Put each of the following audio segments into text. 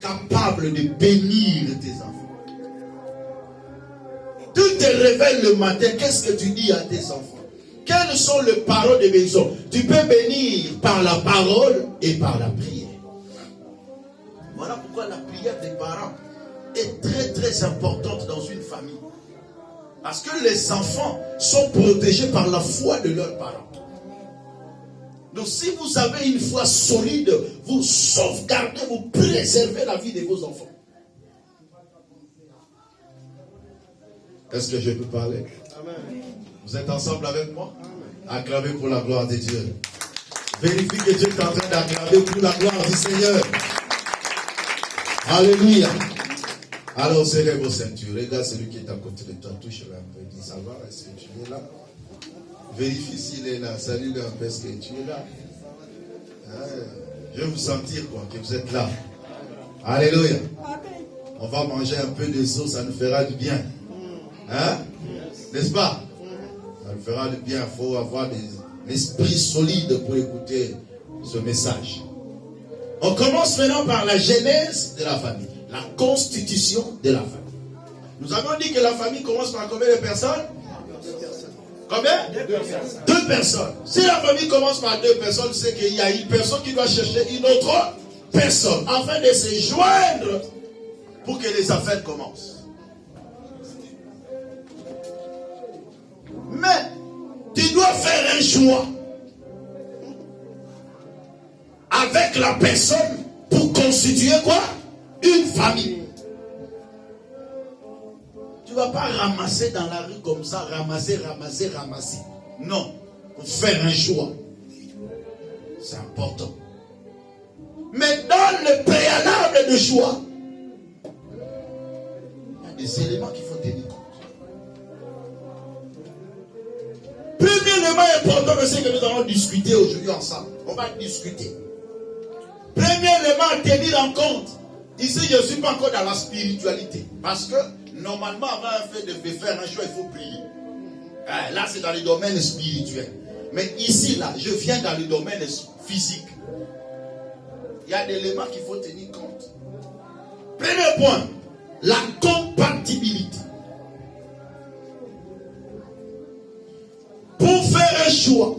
capable de bénir tes enfants. Tu te réveilles le matin, qu'est-ce que tu dis à tes enfants? Quelles sont les paroles de bénédiction? Tu peux bénir par la parole et par la prière. Voilà pourquoi la prière des parents est très très importante dans une famille. Parce que les enfants sont protégés par la foi de leurs parents. Donc si vous avez une foi solide, vous sauvegardez, vous préservez la vie de vos enfants. Est-ce que je peux parler? Amen. Vous êtes ensemble avec moi? Acclamez pour la gloire de Dieu. Vérifie que Dieu est en train d'acclamer pour la gloire du Seigneur. Alléluia. Alors serrez vos ceintures. Regarde celui qui est à côté de toi. Touche-le un peu. Dis, ça va? Est-ce que tu es là? Vérifie s'il est là. Salue-le un peu. Est-ce que tu es là? Je vais vous sentir quoi, que vous êtes là. Alléluia. On va manger un peu de sauce, ça nous fera du bien. Hein? N'est-ce pas? Ça nous fera du bien. Il faut avoir un esprit solide pour écouter ce message. On commence maintenant par la genèse de la famille. La constitution de la famille. Nous avons dit que la famille commence par combien de personnes? Combien? Deux personnes. Si la famille commence par deux personnes, c'est qu'il y a une personne qui doit chercher une autre personne afin de se joindre pour que les affaires commencent. Mais tu dois faire un choix avec la personne pour constituer quoi? Une famille. Tu ne vas pas ramasser dans la rue comme ça, ramasser. Non, il faut faire un choix. C'est important. Mais dans le préalable de choix, il y a des éléments qu'il faut tenir compte. Premier élément important, c'est que nous allons discuter aujourd'hui ensemble. On va discuter. Premier élément à tenir en compte. Ici, je ne suis pas encore dans la spiritualité. Parce que, normalement, avant de faire un choix, il faut prier. Là, c'est dans le domaine spirituel. Mais ici, là, je viens dans le domaine physique. Il y a des éléments qu'il faut tenir compte. Premier point, la compatibilité. Pour faire un choix,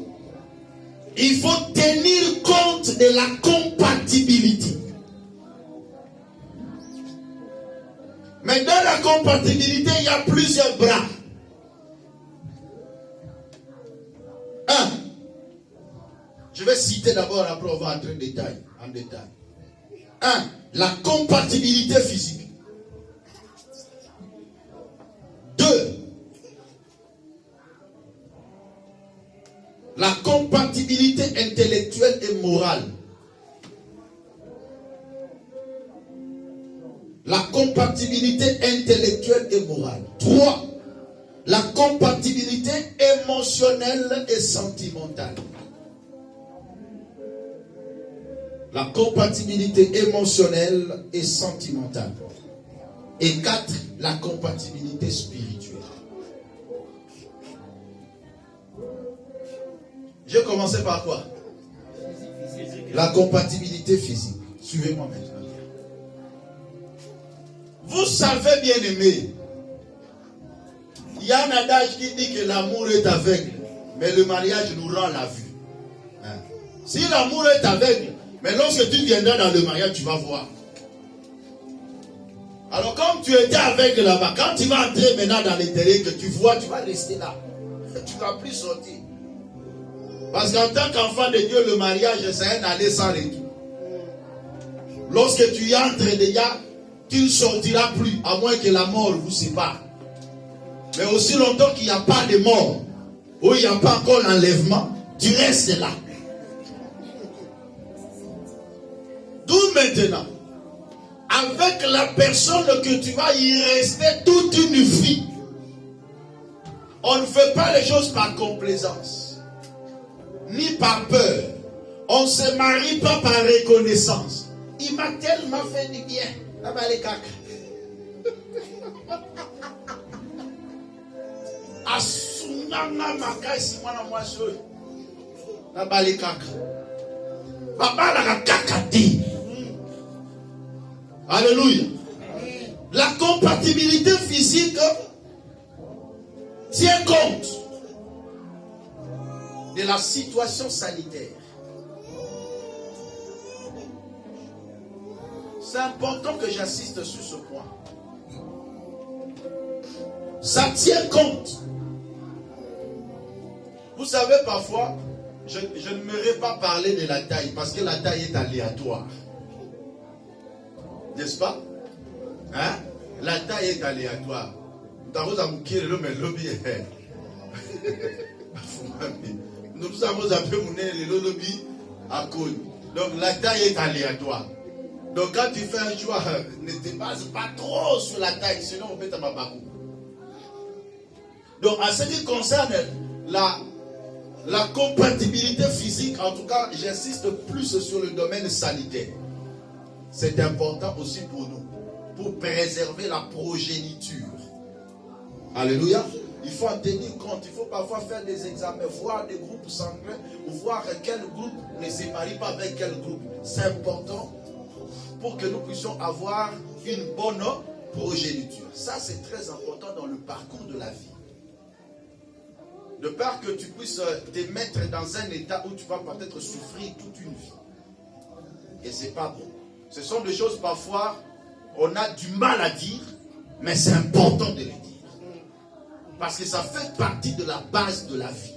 il faut tenir compte de la compatibilité. Mais dans la compatibilité, il y a plusieurs bras. Un, je vais citer d'abord, après on va entrer en détail. Un, la compatibilité physique. Deux, la compatibilité intellectuelle et morale. La compatibilité intellectuelle et morale. 3. La compatibilité émotionnelle et sentimentale. La compatibilité émotionnelle et sentimentale. Et 4. La compatibilité spirituelle. Je vais commencer par quoi? La compatibilité physique. Suivez-moi maintenant. Vous savez, bien aimé, il y a un adage qui dit que l'amour est aveugle, mais le mariage nous rend la vue. Si l'amour est aveugle, mais lorsque tu viendras dans le mariage, tu vas voir. Alors comme tu étais aveugle là-bas, quand tu vas entrer maintenant dans l'intérieur que tu vois, tu vas rester là. Tu ne vas plus sortir. Parce qu'en tant qu'enfant de Dieu, le mariage, c'est un aller sans retour. Lorsque tu y entres déjà, tu ne sortiras plus, à moins que la mort vous sépare. Mais aussi longtemps qu'il n'y a pas de mort, ou il n'y a pas encore l'enlèvement, tu restes là. D'où maintenant, avec la personne que tu vas y rester toute une vie, on ne fait pas les choses par complaisance, ni par peur. On ne se marie pas par reconnaissance. Il m'a tellement fait du bien. Là-bas les caca. Asunanga makai simana mwasho. Là-bas les caca. Papa la caca dit. Alléluia. La compatibilité physique tient compte de la situation sanitaire. C'est important que j'insiste sur ce point. Ça tient compte. Vous savez, parfois, je n'aimerais pas parler de la taille parce que la taille est aléatoire. N'est-ce pas? Hein? La taille est aléatoire. Nous avons appelé le lobby à cause. Donc la taille est aléatoire. Donc quand tu fais un choix, ne te base pas trop sur la taille, sinon on peut t'amabakou. Donc en ce qui concerne la compatibilité physique, en tout cas, j'insiste plus sur le domaine sanitaire. C'est important aussi pour nous, pour préserver la progéniture. Alléluia. Il faut en tenir compte, il faut parfois faire des examens, voir des groupes sanguins, ou voir quel groupe ne se marie pas avec quel groupe. C'est important pour que nous puissions avoir une bonne progéniture. Ça, c'est très important dans le parcours de la vie. De peur que tu puisses te mettre dans un état où tu vas peut-être souffrir toute une vie. Et ce n'est pas bon. Ce sont des choses parfois, on a du mal à dire, mais c'est important de les dire. Parce que ça fait partie de la base de la vie.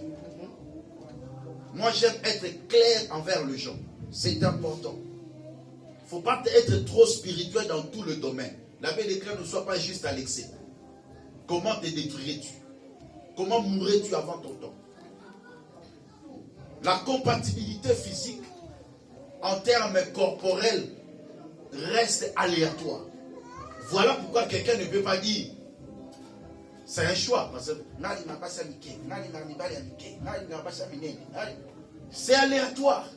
Moi, j'aime être clair envers les gens. C'est important. Il ne faut pas être trop spirituel dans tout le domaine. La Bible déclare ne sois pas juste à l'excès. Comment te détruirais-tu? Comment mourrais-tu avant ton temps? La compatibilité physique en termes corporels reste aléatoire. Voilà pourquoi quelqu'un ne peut pas dire c'est un choix. C'est aléatoire.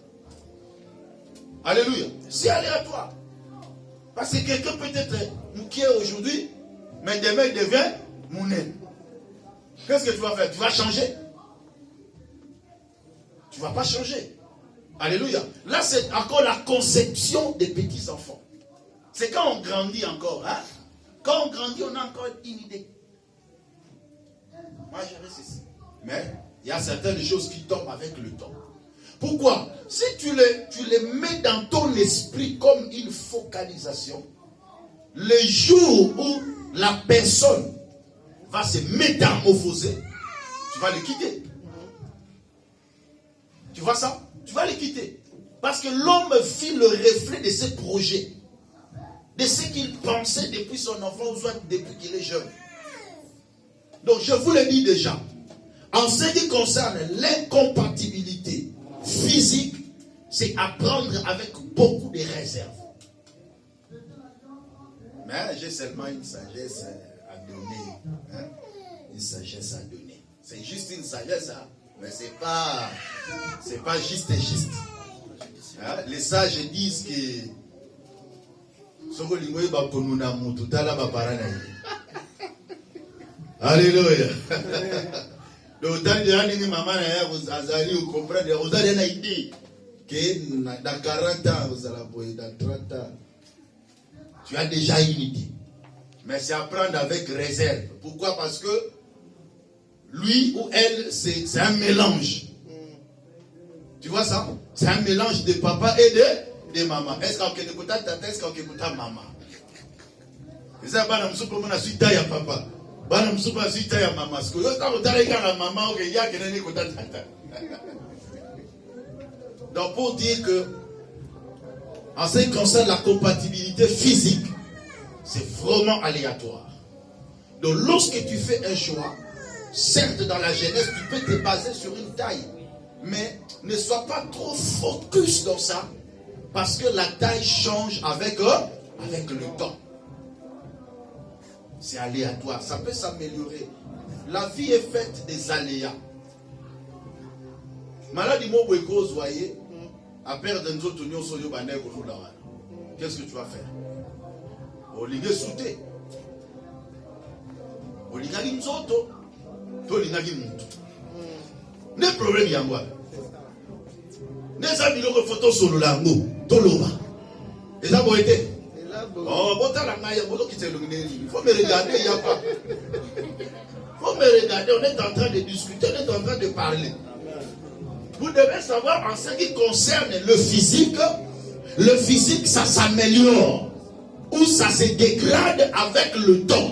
Alléluia. C'est aléatoire. Parce que quelqu'un peut être mouqué aujourd'hui, mais demain il devient mounen. Qu'est-ce que tu vas faire? Tu vas changer? Tu ne vas pas changer. Alléluia. Là, c'est encore la conception des petits enfants. C'est quand on grandit encore. Hein? Quand on grandit, on a encore une idée. Moi, je reste ici. Mais il y a certaines choses qui tombent avec le temps. Pourquoi? Si tu les mets dans ton esprit comme une focalisation, le jour où la personne va se métamorphoser, tu vas le quitter. Tu vois ça? Tu vas le quitter. Parce que l'homme vit le reflet de ses projets, de ce qu'il pensait depuis son enfant ou soit depuis qu'il est jeune. Donc je vous le dis déjà, en ce qui concerne l'incompatibilité physique, c'est à prendre avec beaucoup de réserves. Mais j'ai seulement une sagesse à donner. Hein? Une sagesse à donner. C'est juste une sagesse, hein? Mais c'est pas juste. Hein? Les sages disent que Alléluia. Donc, vous comprenez, vous avez une idée que dans 40 ans, dans 30 ans, tu as déjà une idée. Mais c'est à prendre avec réserve. Pourquoi? Parce que lui ou elle, c'est un mélange. Tu vois ça? C'est un mélange de papa et de maman. Est-ce qu'on peut écouter tata, est-ce qu'on peut écouter maman? Et ça, pas nous sommes na suite ya papa. Pas nous sommes na suite ya maman. Parce que quand on t'a la maman, ok, il y a quelqu'un qui écoute tata. Donc pour dire que, en ce qui concerne la compatibilité physique, c'est vraiment aléatoire. Donc lorsque tu fais un choix, certes dans la jeunesse, tu peux te baser sur une taille. Mais ne sois pas trop focus dans ça, parce que la taille change avec le temps. C'est aléatoire, ça peut s'améliorer. La vie est faite des aléas. Maladie mo cause, voyez, à perdre un autre union sur le banner. Qu'est-ce que tu vas faire? Oligé souté. Oligé nzoto. Toligé mutu. Ne problème yangwa. Ne sabilo ko photo solo lango. Toloba. Et ça boité. Oh faut me regarder, il n'y a pas. Il faut me regarder, on est en train de discuter, on est en train de parler. Vous devez savoir en ce qui concerne le physique ça s'améliore ou ça se dégrade avec le temps.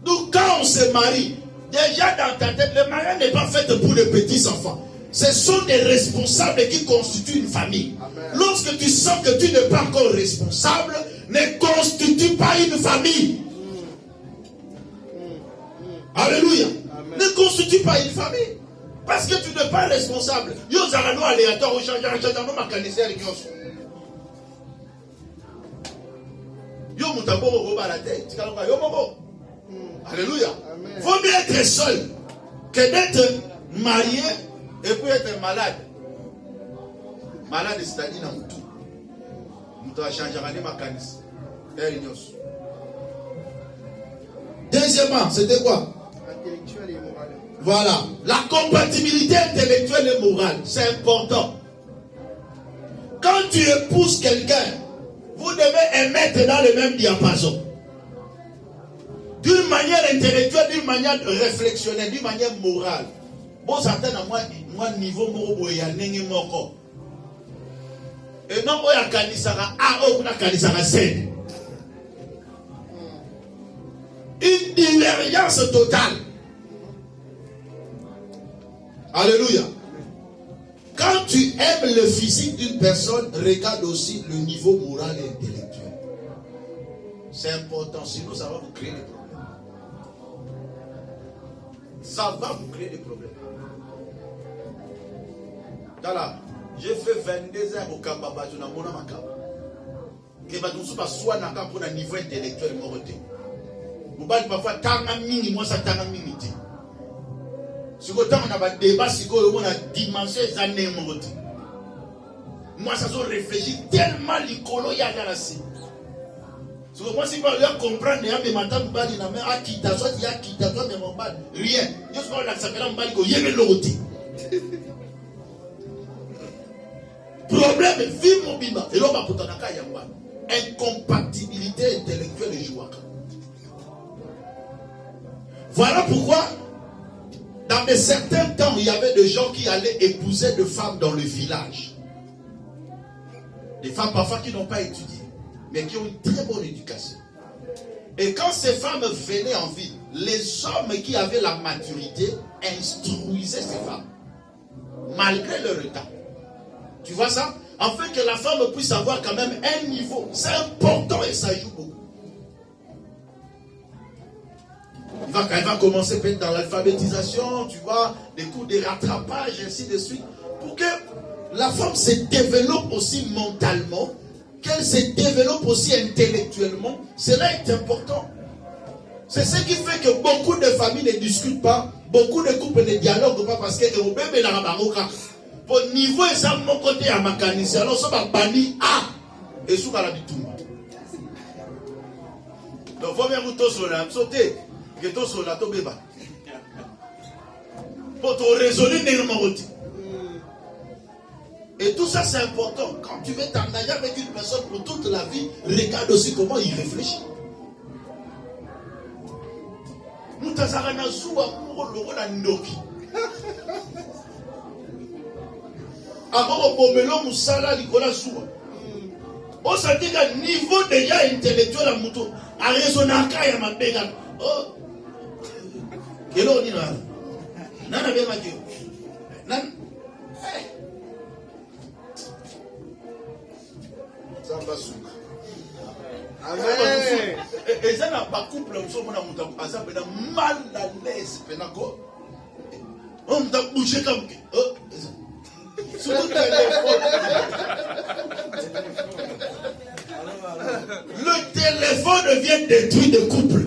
Donc quand on se marie, déjà dans ta tête, le mariage n'est pas fait pour les petits enfants. Ce sont des responsables qui constituent une famille. Amen. Lorsque tu sens que tu n'es pas encore responsable, ne constitue pas une famille. Alléluia. Amen. Ne constitue pas une famille. Parce que tu n'es pas responsable. Yo zarano aléatoire au changeant ma canissère yo mutaboro roba la tête. Yo mobo. Alléluia. Il faut mieux être seul que d'être marié et puis être malade. Malade, c'est-à-dire dans tout. Nous devons changer ma canisse. Deuxièmement, c'était quoi? Intellectuel et moral. Voilà. La compatibilité intellectuelle et morale, c'est important. Quand tu épouses quelqu'un, vous devez émettre dans le même diapason. D'une manière intellectuelle, d'une manière réflexionnelle, d'une manière morale. Bon, certains à moi niveau moro ya nengi moko. Et non oya kanisara a o kuna kanisara sen. Une divergence totale. Alléluia. Quand tu aimes le physique d'une personne, regarde aussi le niveau moral et intellectuel. C'est important, sinon ça va vous créer des problèmes. Ça va vous créer des problèmes. Voilà, j'ai fait 22 ans au Kambaba, tu n'as pas de que va nous soit n'a pour un niveau intellectuel moroté. Vous parlez parfois tanga mini, moi ça tanga mini. Si vous avez un débat, si vous avez une dimension des années moroté. Moi ça se réfléchit tellement l'icolo y a là si vous pensez pas leur comprendre, il y a des matins qui bali na main à qui ta soit il y a qui ta soit mais mon bal rien. Je suis là ça fait un bali ko yeme l'autre. Problème, vie mobile, et l'homme a pourtant incompatibilité intellectuelle et jouaka. Voilà pourquoi, dans de certains temps, il y avait des gens qui allaient épouser des femmes dans le village. Des femmes parfois qui n'ont pas étudié, mais qui ont une très bonne éducation. Et quand ces femmes venaient en ville, les hommes qui avaient la maturité instruisaient ces femmes, malgré leur état. Tu vois ça? Afin que la femme puisse avoir quand même un niveau. C'est important et ça joue beaucoup. Elle va commencer peut-être dans l'alphabétisation, tu vois, des cours de rattrapage, ainsi de suite. Pour que la femme se développe aussi mentalement, qu'elle se développe aussi intellectuellement. Cela est important. C'est ce qui fait que beaucoup de familles ne discutent pas, beaucoup de couples ne dialoguent pas parce que au bébé la rabaroka. Pour niveau et ça mon côté à ma canisse alors ça va bani et sous la bitumba. Donc faut bien vous sur la sauter que to sur la to beba. Pour te résoudre négativement. Et tout ça c'est important. Quand tu veux t'engager avec une personne pour toute la vie, regarde aussi comment il réfléchit. Nous t'azarana sous amour le rôle à Ndoki. Avant au melon musala likola soua. On s'est dit qu'à niveau déjà intellectuel à moto, à raisonner à ma béga. Oh, quel est le nom? Nana bien maquillé. Nan. Ça va souka. Amen. Et ça n'a pas couple, on s'en va monter. À ça, ben mal à l'aise, penako. On t'a bougé comme. Oh. Sur le téléphone. Le téléphone vient détruire des couples.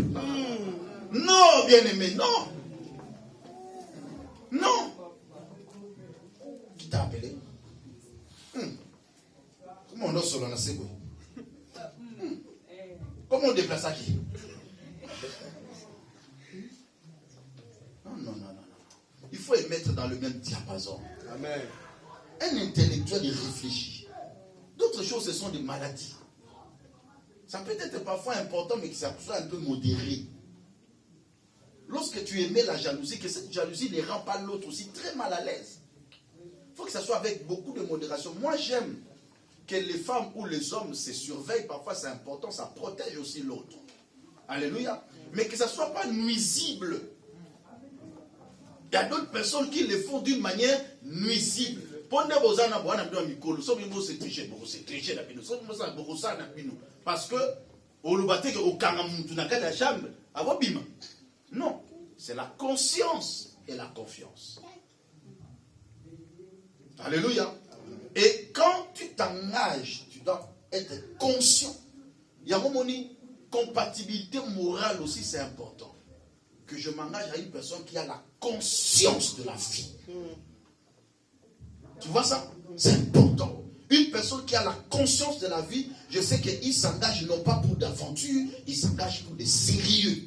Non, bien aimé, non. Non. Qui t'a appelé? Comment on doit se lancer? Comment on déplace à qui? Non. Il faut les mettre dans le même diapason. Amen. Un intellectuel, il réfléchit. D'autres choses, ce sont des maladies. Ça peut être parfois important, mais que ça soit un peu modéré. Lorsque tu aimais la jalousie, que cette jalousie ne rend pas l'autre aussi très mal à l'aise. Il faut que ça soit avec beaucoup de modération. Moi, j'aime que les femmes ou les hommes se surveillent. Parfois, c'est important, ça protège aussi l'autre. Alléluia. Mais que ça ne soit pas nuisible. Il y a d'autres personnes qui le font d'une manière nuisible. Parce que non, c'est la conscience et la confiance. Alléluia. Et quand tu t'engages, tu dois être conscient. Il y a un moment donné, compatibilité morale aussi, c'est important. Que je m'engage à une personne qui a la conscience de la vie. Tu vois ça? C'est important. Une personne qui a la conscience de la vie, je sais qu'il s'engage non pas pour d'aventure, il s'engage pour des sérieux.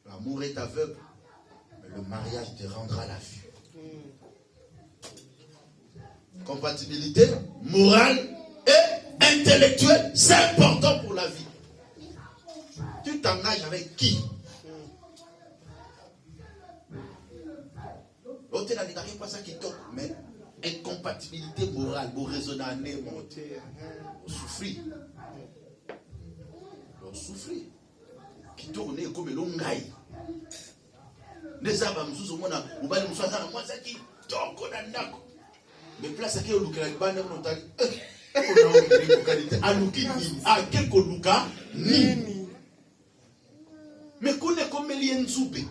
L'amour est aveugle, mais le mariage te rendra la vue. Compatibilité morale et intellectuelle, c'est important pour la vie. Tu t'engages avec qui? L'autre n'a pas ça qui toque, mais incompatibilité morale, vous raisonnez, vous souffrez. Vous souffrez. Qui tourne comme l'ongaï. Les arbres, nous sommes là, vous allez nous faire moi, ça qui toque dans le nac. Mais place à qui on a une montagne. À quelques luka, ni. Mais qu'on est comme l'ien soupé.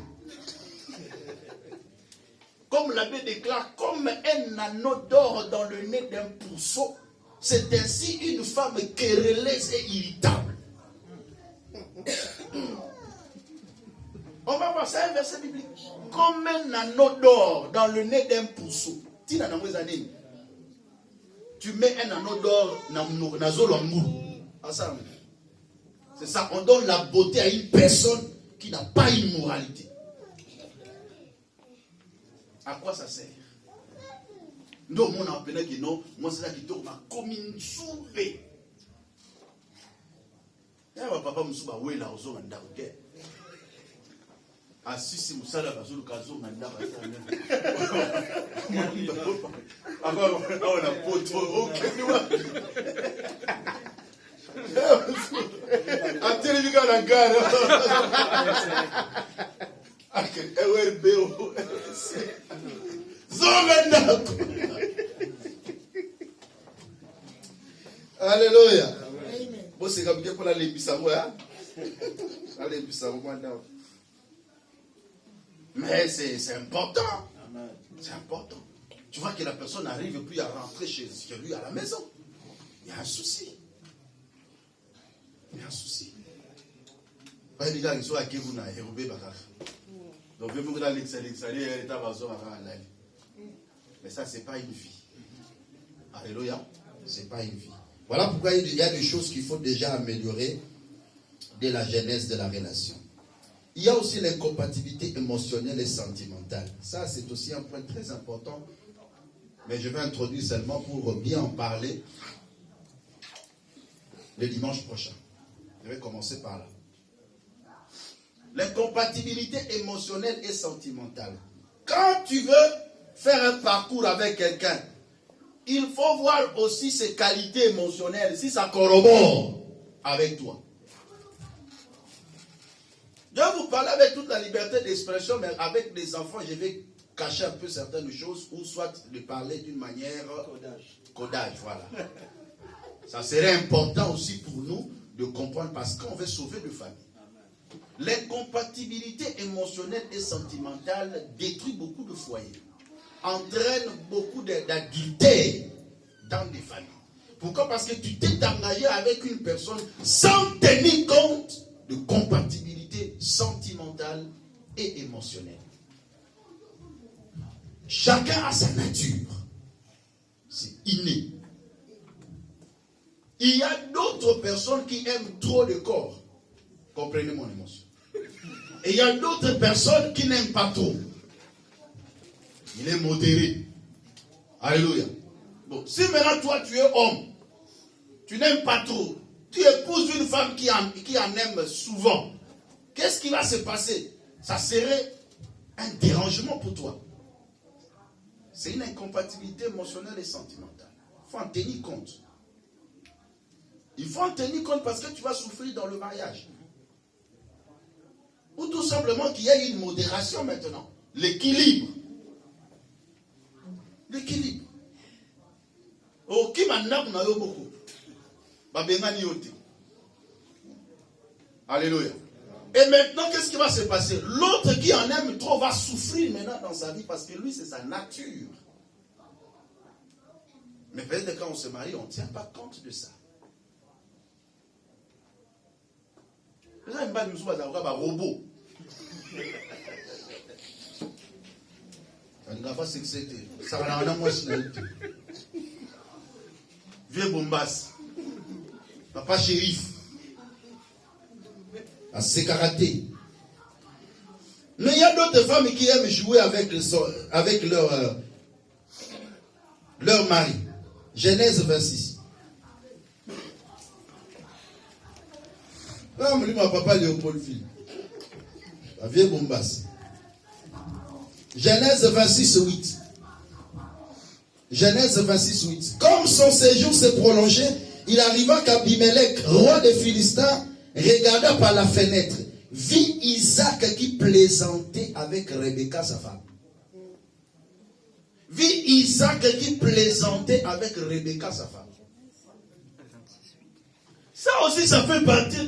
Comme l'abbé déclare, comme un anneau d'or dans le nez d'un pourceau, c'est ainsi une femme querelleuse et irritable. On va voir ça, un verset biblique. Comme un anneau d'or dans le nez d'un pourceau. Tu mets un anneau d'or dans la zone. C'est ça, on donne la beauté à une personne qui n'a pas une moralité. À quoi ça sert? Non, mon appelé qui non, moi c'est là qui tourne comme une soupe. Et papa me souba ouais là aux hommes ok. Ah si musala bazulu kazo nganda bazana. Aba on a poto ok nous. Ateli bika na gara. Okay, EWRBO. Alléluia. Bon, c'est comme pour la lébissamoua. Mais c'est important. C'est important. Tu vois que la personne n'arrive plus à rentrer chez lui à la maison. Il y a un souci. Il y a un souci. Pas les gars qui sont à Kevuna et Robé Bakar. Donc, vous voulez l'extérieur, mais ça, ce n'est pas une vie. Alléluia. Ce n'est pas une vie. Voilà pourquoi il y a des choses qu'il faut déjà améliorer dès la genèse de la relation. Il y a aussi l'incompatibilité émotionnelle et sentimentale. Ça, c'est aussi un point très important. Mais je vais introduire seulement pour bien en parler le dimanche prochain. Je vais commencer par là. L'incompatibilité émotionnelle et sentimentale. Quand tu veux faire un parcours avec quelqu'un, il faut voir aussi ses qualités émotionnelles, si ça corrobore avec toi. Je vais vous parler avec toute la liberté d'expression, mais avec les enfants, je vais cacher un peu certaines choses, ou soit de parler d'une manière codage, voilà. Ça serait important aussi pour nous de comprendre, parce qu'on veut sauver de famille. L'incompatibilité émotionnelle et sentimentale détruit beaucoup de foyers, entraîne beaucoup d'adultère dans des familles. Pourquoi? Parce que tu t'es engagé avec une personne sans tenir compte de compatibilité sentimentale et émotionnelle. Chacun a sa nature. C'est inné. Il y a d'autres personnes qui aiment trop le corps. Comprenez mon émotion. Et il y a d'autres personnes qui n'aiment pas trop. Il est modéré. Alléluia. Bon, si maintenant toi tu es homme, tu n'aimes pas trop, tu épouses une femme qui en aime souvent, qu'est-ce qui va se passer? Ça serait un dérangement pour toi. C'est une incompatibilité émotionnelle et sentimentale. Il faut en tenir compte. Il faut en tenir compte parce que tu vas souffrir dans le mariage. Ou tout simplement qu'il y ait une modération maintenant. L'équilibre. L'équilibre. Oh, qui m'a n'a pas beaucoup. Alléluia. Et maintenant, qu'est-ce qui va se passer? L'autre qui en aime trop va souffrir maintenant dans sa vie parce que lui, c'est sa nature. Mais peut-être quand on se marie, on ne tient pas compte de ça. Vous avez pas de robot. Ça ne va pas s'exciter. Ça va en avoir vieux bombasse. Papa shérif. À ses karatés. Mais il y a d'autres femmes qui aiment jouer avec leur mari. Genèse 26. Là, on me dit, mon papa Léopold Phil. La vieille bombasse. Genèse 26, 8. Genèse 26, 8. Comme son séjour s'est prolongé, il arriva qu'Abimelech, roi des Philistins, regarda par la fenêtre, vit Isaac qui plaisantait avec Rebecca, sa femme. Vit Isaac qui plaisantait avec Rebecca, sa femme. Ça aussi, ça fait partie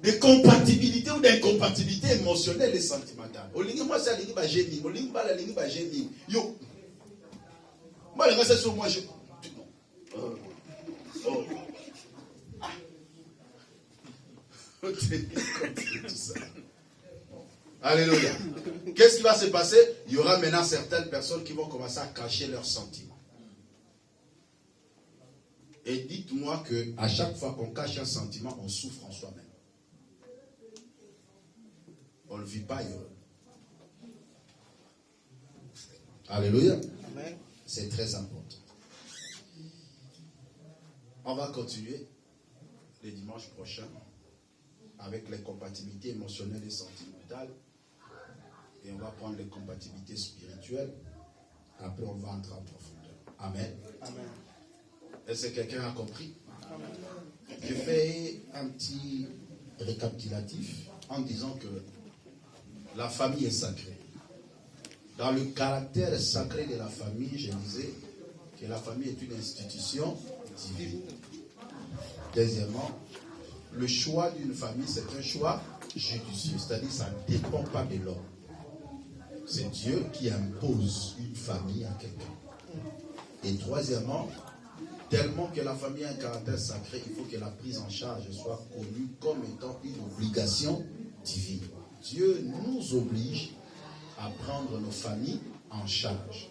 des compatibilités ou d'incompatibilités émotionnelles et sentimentales. Moi, c'est la génie. La génie. Yo. Moi, c'est sur moi. Oh. Alléluia. Qu'est-ce qui va se passer? Il y aura maintenant certaines personnes qui vont commencer à cacher leurs sentiments. Et dites-moi qu'à chaque fois qu'on cache un sentiment, on souffre en soi-même. On ne le vit pas ailleurs. Alléluia. Amen. C'est très important. On va continuer les dimanches prochains avec les compatibilités émotionnelles et sentimentales. Et on va prendre les compatibilités spirituelles. Après, on va entrer en profondeur. Amen. Amen. Est-ce que quelqu'un a compris? Amen. Je fais un petit récapitulatif en disant que la famille est sacrée. Dans le caractère sacré de la famille, je disais que la famille est une institution divine. Deuxièmement, le choix d'une famille, c'est un choix judicieux, c'est-à-dire ça ne dépend pas de l'homme. C'est Dieu qui impose une famille à quelqu'un. Et troisièmement, tellement que la famille a un caractère sacré, il faut que la prise en charge soit connue comme étant une obligation divine. Dieu nous oblige à prendre nos familles en charge.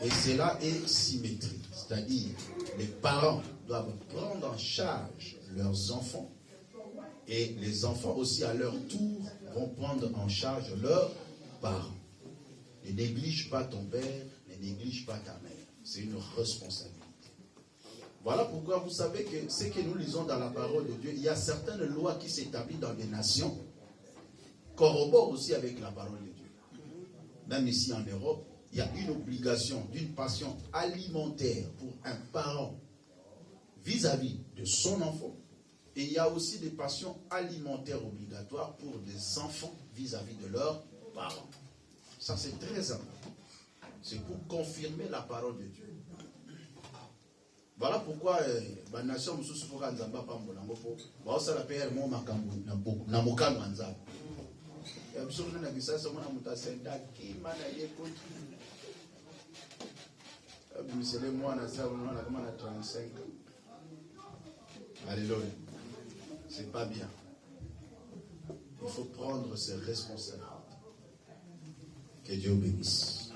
Et cela est symétrique, c'est-à-dire les parents doivent prendre en charge leurs enfants et les enfants aussi à leur tour vont prendre en charge leurs parents. Ne néglige pas ton père, ne néglige pas ta mère. C'est une responsabilité. Voilà pourquoi vous savez que ce que nous lisons dans la parole de Dieu, il y a certaines lois qui s'établissent dans des nations, corroborent aussi avec la parole de Dieu. Même ici en Europe, il y a une obligation d'une passion alimentaire pour un parent vis-à-vis de son enfant. Et il y a aussi des passions alimentaires obligatoires pour des enfants vis-à-vis de leurs parents. Ça, c'est très important. C'est pour confirmer la parole de Dieu. Voilà pourquoi la nation mususu foka nzamba pambola ngofo ba osala père mo makambu na mokano nzamba. Ya biso na bisasa mona mutasenda kima na yekoti. Abisele mwana sa mwana kama na 35 ans. Alléluia. C'est pas bien. Il faut prendre ses responsabilités. Que Dieu bénisse.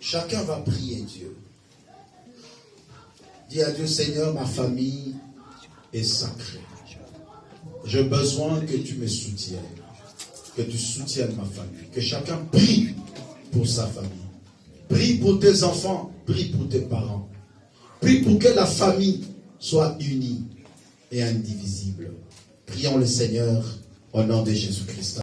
Chacun va prier Dieu. Dis à Dieu, Seigneur, ma famille est sacrée. J'ai besoin que tu me soutiennes. que tu soutiennes ma famille. Que chacun prie pour sa famille. Prie pour tes enfants, prie pour tes parents. Prie pour que la famille soit unie et indivisible. Prions le Seigneur au nom de Jésus-Christ.